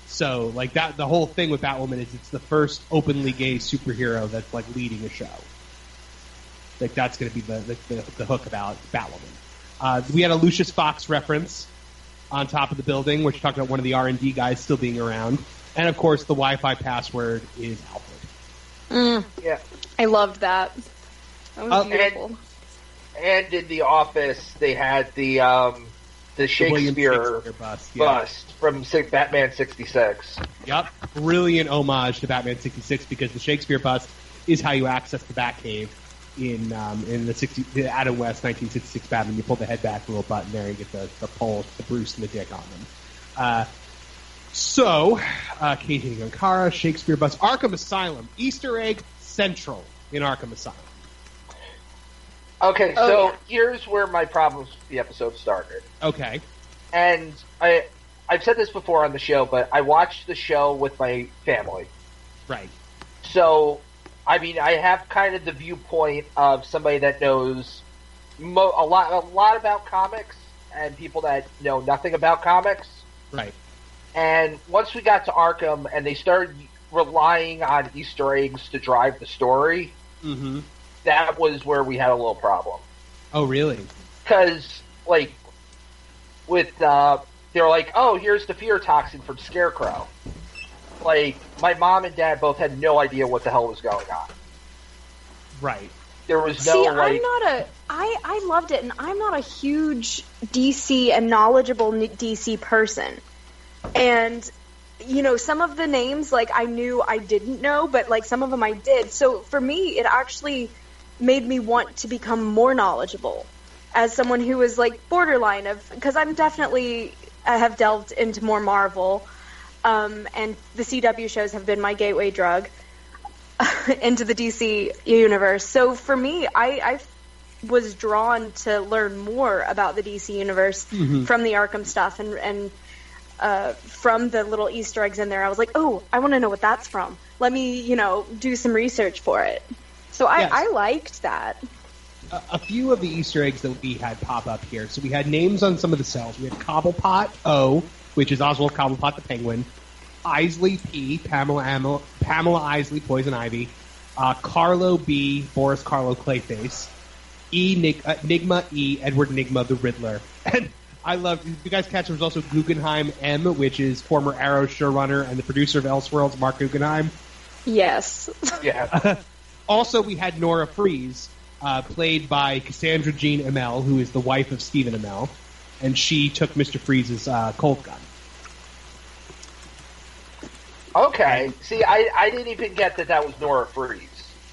So, like, that, the whole thing with Batwoman is it's the first openly gay superhero that's, like, leading a show. Like, that's going to be the hook about Batwoman. We had a Lucius Fox reference on top of the building, which talked about one of the R&D guys still being around. And, of course, the Wi-Fi password is Alfred. Yeah. I loved that. That was beautiful. And in The Office, they had the Shakespeare bust from Batman 66. Yep. Brilliant homage to Batman 66 because the Shakespeare bust is how you access the Batcave in the Adam West 1966 Batman. You pull the head back, a little button there, and get the pole, the Bruce and the dick on them. Kate hitting on Kara, Shakespeare bust, Arkham Asylum, Easter egg central in Arkham Asylum. Okay, so here's where my problems with the episode started. Okay. And I've said this before on the show, but I watched the show with my family. Right. So, I mean, I have kind of the viewpoint of somebody that knows a lot about comics and people that know nothing about comics. Right. And once we got to Arkham and they started relying on Easter eggs to drive the story, that was where we had a little problem. Oh, really? Because, like, with, they're like, oh, here's the fear toxin from Scarecrow. Like, my mom and dad both had no idea what the hell was going on. Right. There was no, I loved it, and I'm not a huge DC and knowledgeable DC person. And, you know, some of the names, like, I knew I didn't know, but, like, some of them I did. So, for me, it actually made me want to become more knowledgeable as someone who is, like, borderline of... Because I have delved into more Marvel, and the CW shows have been my gateway drug into the DC universe. So, for me, I was drawn to learn more about the DC universe from the Arkham stuff, and from the little Easter eggs in there. I was like, oh, I want to know what that's from. Let me, do some research for it. So I liked that. A few of the Easter eggs that we had pop up here. So we had names on some of the cells. We had Cobblepot O, which is Oswald Cobblepot the Penguin. Isley P, Pamela Isley, Poison Ivy. Carlo B, Boris Carlo Clayface. Nigma E, Edward Nigma the Riddler. And I love, did you guys catch there was also Guggenheim M, which is former Arrow showrunner and the producer of Elseworlds, Mark Guggenheim? Yes. Yeah. Also, we had Nora Freeze, played by Cassandra Jean Amell, who is the wife of Stephen Amell, and she took Mr. Freeze's Colt gun. Okay. See, I didn't even get that was Nora Freeze.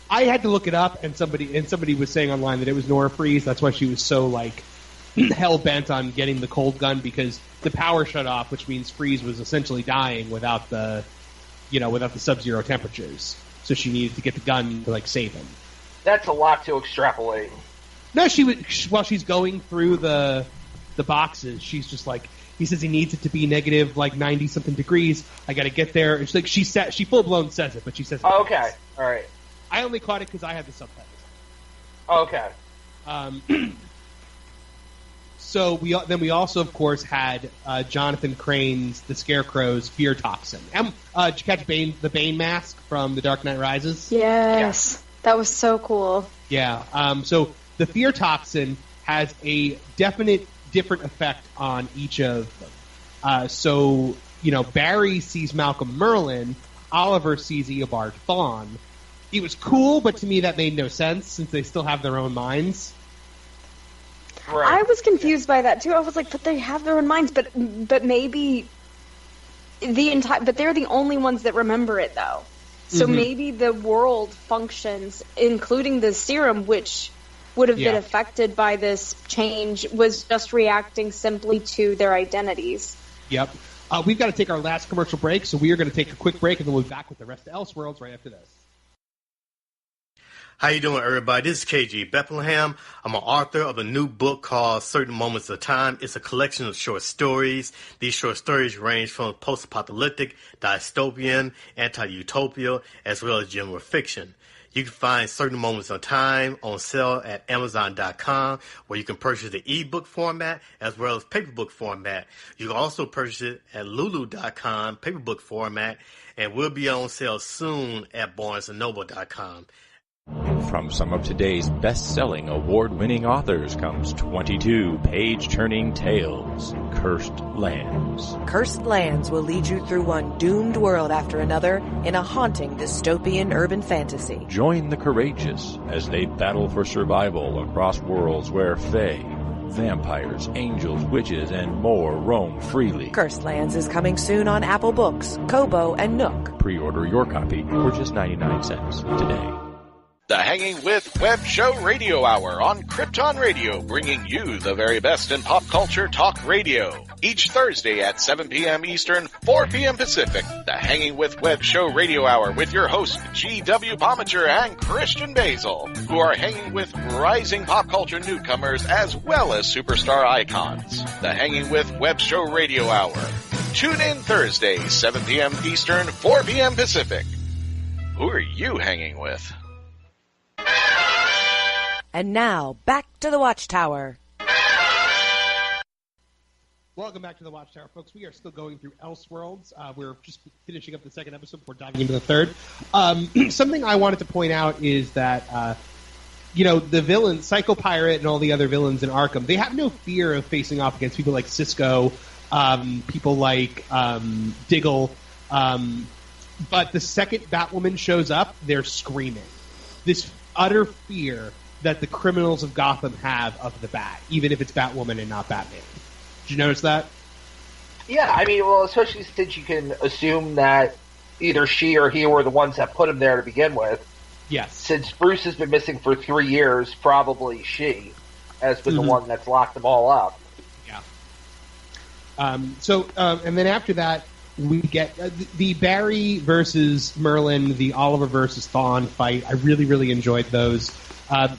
I had to look it up, and somebody was saying online that it was Nora Freeze. That's why she was so, like, hell-bent on getting the cold gun, because the power shut off, which means Freeze was essentially dying without the sub-zero temperatures. So she needed to get the gun to, like, save him. That's a lot to extrapolate. No, while she's going through the boxes, she's just like, he says he needs it to be negative, like, 90-something degrees. I gotta get there. And she's like, she full-blown says it, but she says it. Oh, okay. All right. I only caught it because I had the subtitles. Okay. So we also, of course, had Jonathan Crane's The Scarecrow's fear toxin. Did you catch the Bane mask from The Dark Knight Rises? Yes. Yeah. That was so cool. Yeah. So the fear toxin has a definite different effect on each of them. Barry sees Malcolm Merlin. Oliver sees Eobard Thawne. It was cool, but to me that made no sense since they still have their own minds. Right. I was confused by that too. I was like, but they have their own minds, but maybe but they're the only ones that remember it though. So maybe the world functions, including the serum, which would have been affected by this change, was just reacting simply to their identities. Yep. We've got to take our last commercial break, so we are going to take a quick break, and then we'll be back with the rest of Elseworlds right after this. How you doing, everybody? This is KG Bethlehem. I'm an author of a new book called Certain Moments of Time. It's a collection of short stories. These short stories range from post-apocalyptic, dystopian, anti-utopia, as well as general fiction. You can find Certain Moments of Time on sale at Amazon.com, where you can purchase the ebook format as well as paperback format. You can also purchase it at Lulu.com, paperback format, and will be on sale soon at BarnesandNoble.com. From some of today's best-selling, award-winning authors comes 22 page-turning tales, Cursed Lands. Cursed Lands will lead you through one doomed world after another in a haunting dystopian urban fantasy. Join the courageous as they battle for survival across worlds where fae, vampires, angels, witches, and more roam freely. Cursed Lands is coming soon on Apple Books, Kobo, and Nook. Pre-order your copy for just 99 cents today. The Hanging with Web Show Radio Hour on Krypton Radio, bringing you the very best in pop culture talk radio. Each Thursday at 7 p.m. Eastern, 4 p.m. Pacific, the Hanging with Web Show Radio Hour with your hosts G.W. Pomacher and Christian Basil, who are hanging with rising pop culture newcomers as well as superstar icons. The Hanging with Web Show Radio Hour. Tune in Thursday, 7 p.m. Eastern, 4 p.m. Pacific. Who are you hanging with? And now, back to the Wtachtower. Welcome back to the Wtachtower, folks. We are still going through Elseworlds. We're just finishing up the second episode before diving into the third. Something I wanted to point out is that, the villains, Psycho Pirate and all the other villains in Arkham, they have no fear of facing off against people like Cisco, people like Diggle. But the second Batwoman shows up, they're screaming. This utter fear that the criminals of Gotham have of the Bat, even if it's Batwoman and not Batman. Did you notice that? Yeah, I mean, well, especially since you can assume that either she or he were the ones that put him there to begin with. Yes. Since Bruce has been missing for 3 years, probably she has been the one that's locked them all up. Yeah. And then after that, we get the Barry versus Merlin, the Oliver versus Thawne fight. I really, really enjoyed those.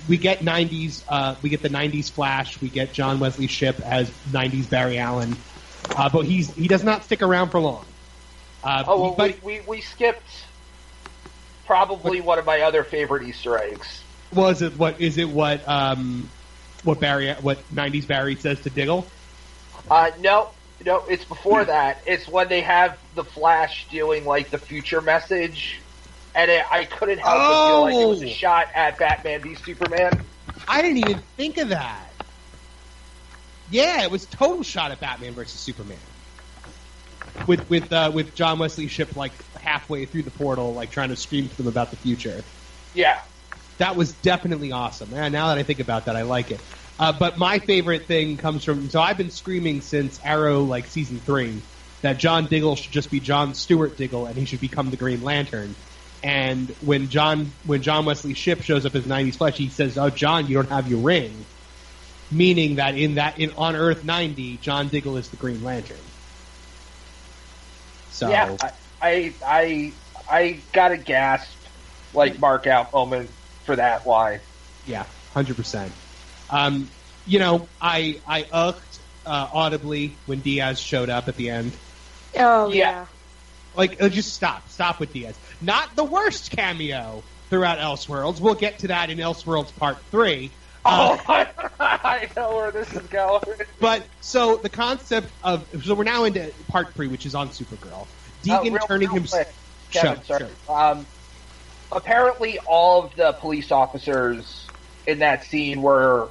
We get the 90s Flash. We get John Wesley Shipp as 90s Barry Allen. But he does not stick around for long. We skipped probably one of my other favorite Easter eggs. What 90s Barry says to Diggle? No, it's before that. It's when they have the Flash doing, like, the future message, and I couldn't help but feel like it was a shot at Batman v Superman. I didn't even think of that. Yeah, it was a total shot at Batman versus Superman. With John Wesley Shipp, like, halfway through the portal, like, trying to scream to them about the future. Yeah. That was definitely awesome. Now that I think about that, I like it. But my favorite thing comes from... So I've been screaming since Arrow, like, Season 3, that John Diggle should just be John Stewart Diggle, and he should become the Green Lantern. And when John Wesley Shipp shows up as 90s Flash, he says, "Oh, John, you don't have your ring." Meaning that on Earth 90, John Diggle is the Green Lantern. So... Yeah, I got a gasp, like, mark out moment for that line. Yeah, 100%. I ucked audibly when Diaz showed up at the end. Oh, yeah. Like, just stop with Diaz. Not the worst cameo throughout Elseworlds. We'll get to that in Elseworlds Part 3. I know where this is going. But, so, the concept of... So, we're now into Part 3, which is on Supergirl. Deegan turning himself... Kevin, sorry. Apparently, all of the police officers in that scene were,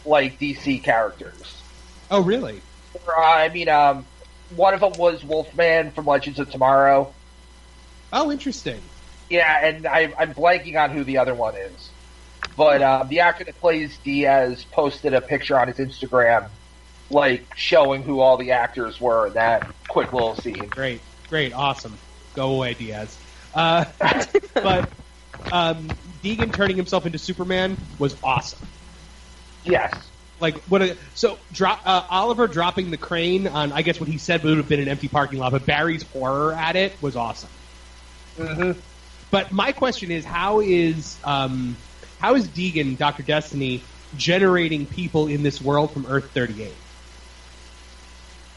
like, DC characters. Oh, really? One of them was Wolfman from Legends of Tomorrow. Oh, interesting. Yeah, and I'm blanking on who the other one is. But the actor that plays Diaz posted a picture on his Instagram, like, showing who all the actors were in that quick little scene. Great, awesome. Go away, Diaz. But Deegan turning himself into Superman was awesome. Yes. Oliver dropping the crane on, I guess what he said would have been an empty parking lot, but Barry's horror at it was awesome. Mm-hmm. But my question is, how is Deegan, Dr. Destiny, generating people in this world from Earth 38?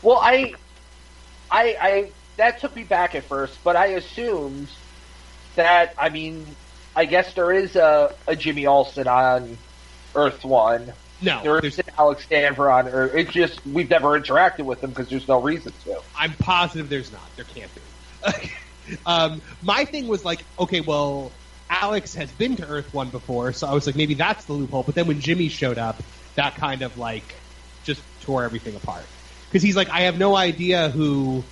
Well, I that took me back at first, but I assumed that, I guess there is a Jimmy Olsen on Earth 1. No. There is an Alex Danver on Earth. It's just, we've never interacted with them because there's no reason to. I'm positive there's not. There can't be. My thing was like, okay, well, Alex has been to Earth 1 before, so I was like, maybe that's the loophole. But then when Jimmy showed up, that kind of like just tore everything apart. Because he's like, I have no idea who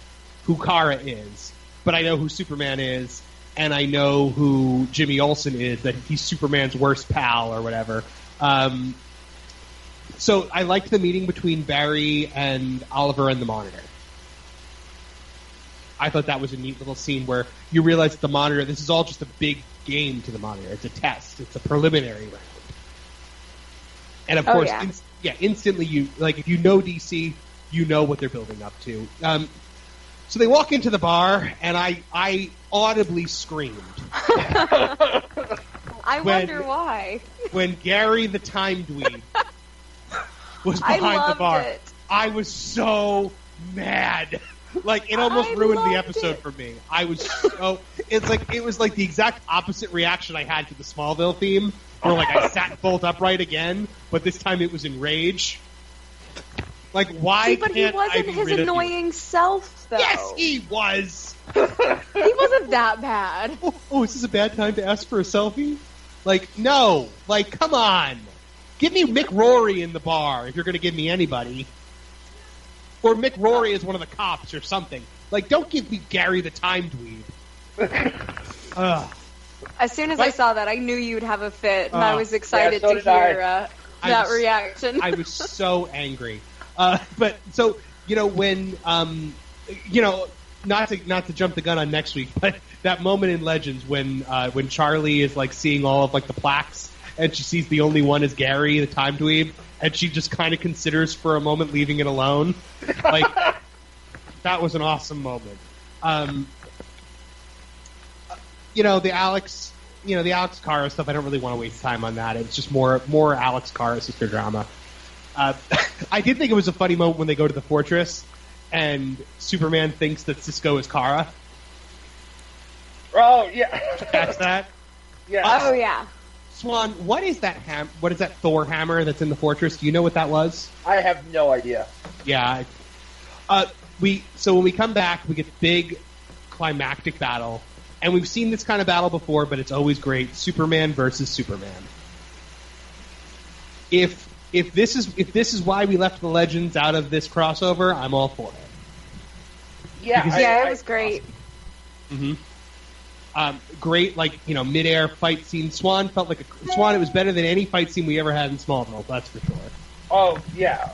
Kara is, but I know who Superman is, and I know who Jimmy Olsen is, that he's Superman's worst pal or whatever. So I liked the meeting between Barry and Oliver and the Monitor. I thought that was a neat little scene where you realize that the Monitor, this is all just a big game to the Monitor. It's a test. It's a preliminary round. And of course, instantly if you know DC, you know what they're building up to. So they walk into the bar, and I audibly screamed. I wonder why. When Gary the Time Dweeb was behind the bar. It. I was so mad. Like, it almost ruined the episode for me. I was so... It was like the exact opposite reaction I had to the Smallville theme, where like I sat bolt upright again, but this time it was in rage. Like, why but can't he wasn't I be his rid of annoying you? self, though. Yes, he was! He wasn't that bad. Oh, is this a bad time to ask for a selfie? Like, no. Like, come on. Give me Mick Rory in the bar, if you're going to give me anybody. Or Mick Rory is one of the cops or something. Like, don't give me Gary the Time Dweeb. As soon as I saw that, I knew you'd have a fit, and I was excited to hear that reaction. I was so angry. But, so, when, not to jump the gun on next week, but that moment in Legends when Charlie is, like, seeing all of, like, the plaques, and she sees the only one is Gary, the Time Dweeb, and she just kind of considers for a moment leaving it alone. Like, that was an awesome moment. The Alex Kara stuff, I don't really want to waste time on that. It's just more Alex Kara sister drama. I did think it was a funny moment when they go to the fortress and Superman thinks that Cisco is Kara. Oh, yeah. Catch that? Yeah. Oh, yeah. Swan, what is that what is that Thor hammer that's in the fortress? Do you know what that was? I have no idea. Yeah. So when we come back, we get the big climactic battle. And we've seen this kind of battle before, but it's always great. Superman versus Superman. If this is why we left the Legends out of this crossover, I'm all for it. Yeah, it was great. Awesome. Great, mid-air fight scene. Swan felt like Swan. It was better than any fight scene we ever had in Smallville. That's for sure. Oh yeah,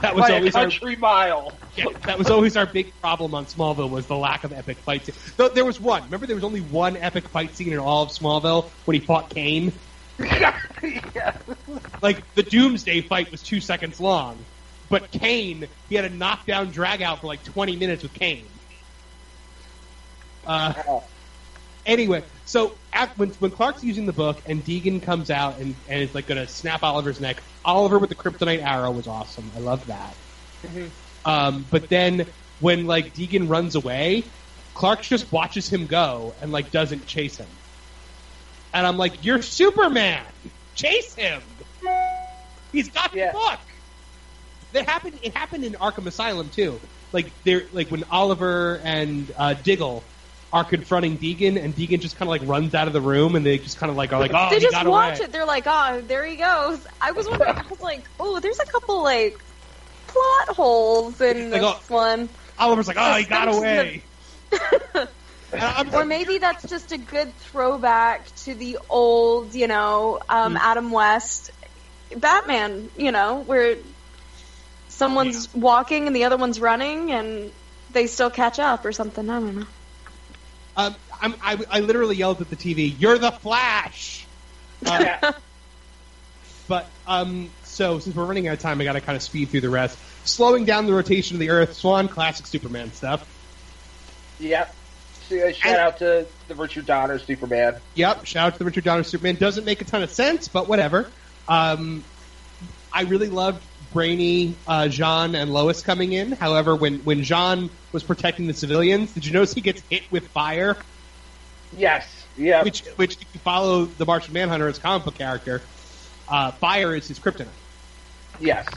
that was always a country mile. Yeah, that was always our big problem on Smallville, was the lack of epic fight scene. Though there was one. Remember, there was only one epic fight scene in all of Smallville when he fought Kane. Yeah. Like, the Doomsday fight was 2 seconds long, but Kane, he had a knockdown drag out for like 20 minutes with Kane. Anyway, so when Clark's using the book and Deegan comes out and is like going to snap Oliver's neck, Oliver with the kryptonite arrow was awesome. I love that. Mm-hmm. But then when like Deegan runs away, Clark just watches him go and like doesn't chase him. And I'm like, you're Superman! Chase him! He's got the book! It happened in Arkham Asylum too. Like when Oliver and Diggle are confronting Deegan, and Deegan just kind of like runs out of the room, and they just kind of like are like, oh, they he just got watch away. it. They're like, oh, there he goes. I was wondering. I was like, oh, there's a couple like plot holes in this one. Oliver's like, oh, he got away. Or maybe that's just a good throwback to the old, Adam West Batman, where someone's walking and the other one's running, and they still catch up or something. I don't know. I literally yelled at the TV, "You're the Flash!" But So since we're running out of time, I got to kind of speed through the rest. Slowing down the rotation of the Earth, Swan, classic Superman stuff. Yep. So, shout out to the Richard Donner Superman. Yep, shout out to the Richard Donner Superman. Doesn't make a ton of sense, but whatever. I really loved Brainy, Jean, and Lois coming in. However, when Jean was protecting the civilians, did you notice he gets hit with fire? Yes. Yeah. Which, if you follow the Martian Manhunter as a comic book character, fire is his kryptonite. Yes.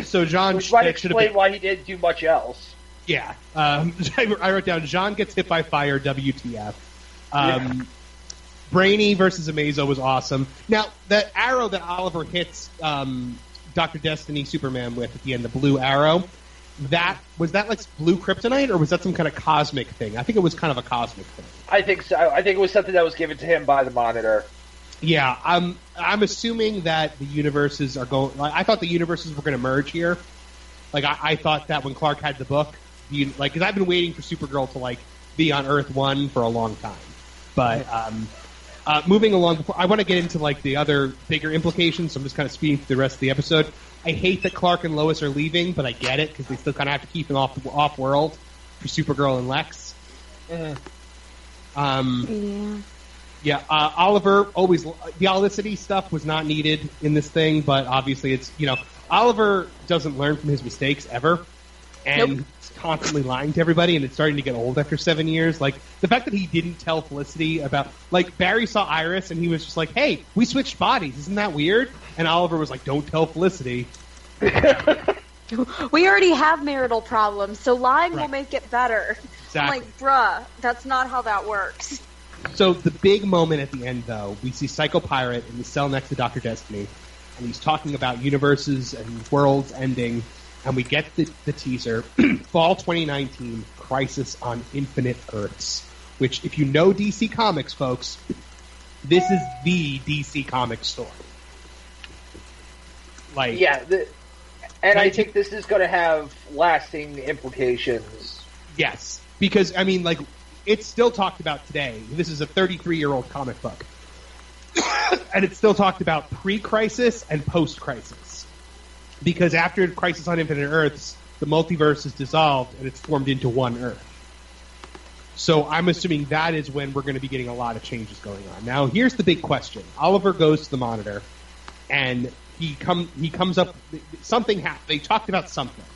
So Jean Which might explain why he didn't do much else. Yeah. I wrote down, Jean gets hit by fire, WTF. Brainy versus Amazo was awesome. Now, that arrow that Oliver hits Dr. Destiny Superman with at the end, the blue arrow, was that like blue kryptonite, or was that some kind of cosmic thing? I think it was kind of a cosmic thing. I think so. I think it was something that was given to him by the Monitor. Yeah, I'm assuming that the universes are going. Like, I thought the universes were going to merge here. Like I thought that when Clark had the book, because I've been waiting for Supergirl to be on Earth 1 for a long time. But moving along, I want to get into the other bigger implications. So I'm just kind of speeding through the rest of the episode. I hate that Clark and Lois are leaving, but I get it because they still kind of have to keep them off world for Supergirl and Lex. Yeah, Oliver always the Olicity stuff was not needed in this thing, but obviously it's Oliver doesn't learn from his mistakes ever, and he's constantly lying to everybody, and it's starting to get old after 7 years. Like the fact that he didn't tell Felicity about Barry saw Iris and he was just like, "Hey, we switched bodies, isn't that weird?" And Oliver was like, "Don't tell Felicity." We already have marital problems, so lying will make it better. Exactly. I'm like, bruh, that's not how that works. So the big moment at the end, though, we see Psycho Pirate in the cell next to Dr. Destiny, and he's talking about universes and worlds ending, and we get the teaser, Fall 2019, Crisis on Infinite Earths, which, if you know DC Comics, folks, this is the DC Comics story. I think this is going to have lasting implications. Yes, because, it's still talked about today. This is a 33-year-old comic book. And it's still talked about pre-Crisis and post-Crisis. Because after Crisis on Infinite Earths, the multiverse is dissolved and it's formed into one Earth. So I'm assuming that is when we're going to be getting a lot of changes going on. Now, here's the big question. Oliver goes to the Monitor, and he comes up... Something happened. They talked about something.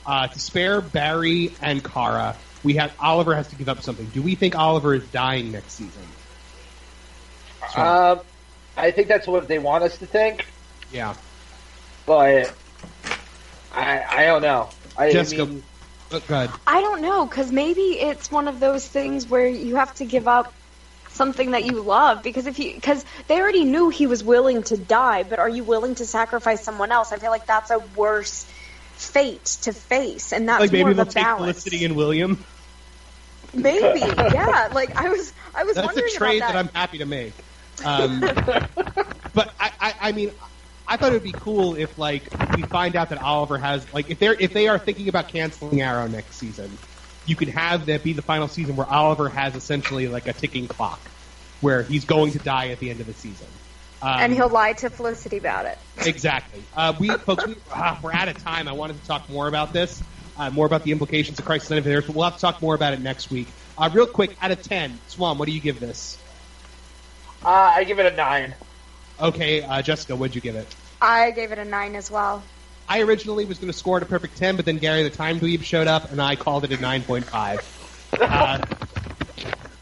To spare Barry and Kara... Oliver has to give up something. Do we think Oliver is dying next season? I think that's what they want us to think. Yeah. But I don't know. Jessica, go ahead. I don't know, because maybe it's one of those things where you have to give up something that you love, because they already knew he was willing to die, but are you willing to sacrifice someone else? I feel like that's a worse fate to face, and that's more of a balance. Maybe they'll take Felicity and William. Maybe, yeah. I was that's wondering about that. That's a trade that I'm happy to make. But I thought it would be cool if we find out that Oliver has if they are thinking about canceling Arrow next season, you could have that be the final season where Oliver has essentially a ticking clock where he's going to die at the end of the season. And he'll lie to Felicity about it. Exactly. We're out of time. I wanted to talk more about this, more about the implications of Crisis on Infinite Earths, but we'll have to talk more about it next week. Real quick, out of 10, Swan, what do you give this? I give it a 9. Okay, Jessica, what'd you give it? I gave it a 9 as well. I originally was going to score it a perfect 10, but then Gary the Time Dweeb showed up, and I called it a 9.5.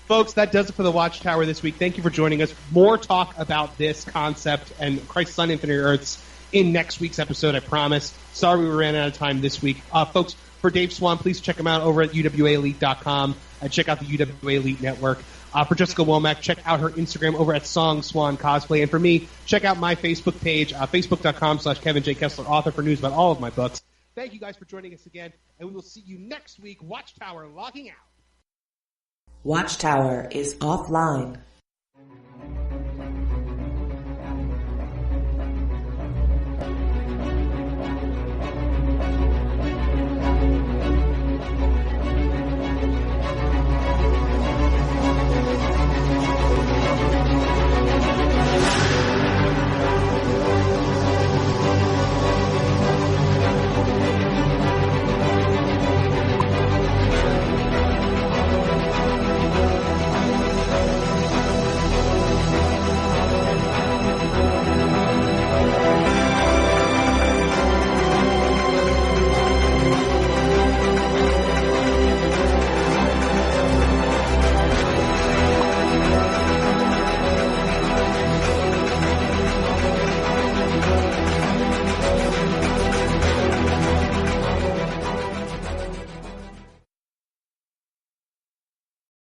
Folks, that does it for the Watchtower this week. Thank you for joining us. More talk about this concept and Crisis on Infinite Earths in next week's episode, I promise. Sorry we ran out of time this week. Folks, for Dave Swan, please check him out over at uwaelite.com and check out the UWA Elite Network. For Jessica Womack, check out her Instagram over at Song Swan Cosplay. And for me, check out my Facebook page, facebook.com/Kevin J Kessler, author, for news about all of my books. Thank you guys for joining us again, and we will see you next week. Watchtower logging out. Watchtower is offline.